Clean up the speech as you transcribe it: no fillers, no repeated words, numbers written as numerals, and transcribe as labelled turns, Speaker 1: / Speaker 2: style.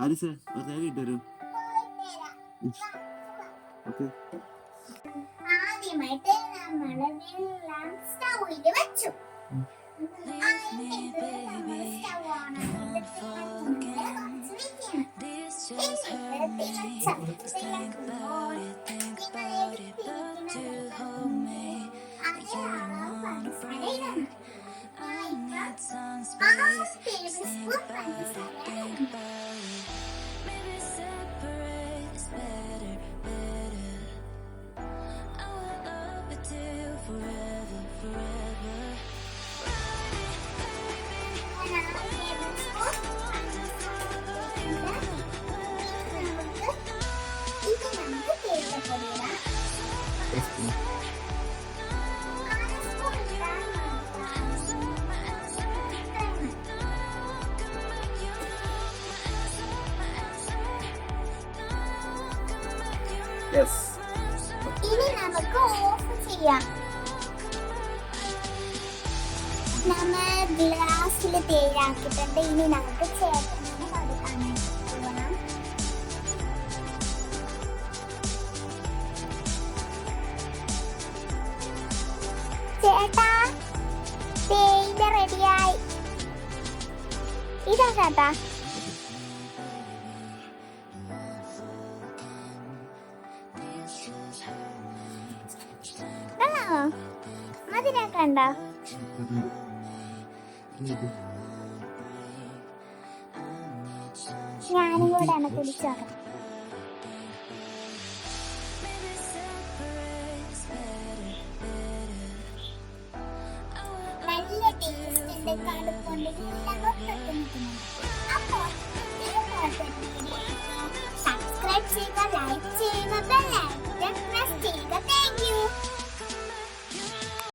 Speaker 1: ആരിസ് ഒരു തേങ്ങ ഇട്ട് തരൂ. ഓക്കെ.
Speaker 2: ആദ്യമായിട്ട് നമ്മൾ വെള്ളം സ്റ്റൗവിൽ വെച്ചു. ഇനി നമുക്ക് ഓഫ് ചെയ്യാം. നമ്മ ഗ്ലാസ്സിൽ തേയിലാക്കിയിട്ടുണ്ട്. ഇനി നമുക്ക് ചേട്ടനെ കൊടുക്കാൻ പോകണം. ചേട്ടാ തേയില റെഡിയായി. ഇതാ ചേട്ടാ. മതിനൊക്കെ ഉണ്ടോ? ഞാനും കൂടെ ആണ് കുടിച്ചോക്കാം. നല്ല ടേസ്റ്റ് ഉണ്ട്. കടുപ്പുണ്ട്. അപ്പോൾ സബ്സ്ക്രൈബ് ചെയ്യുക, ലൈക്ക് ചെയ്യുക.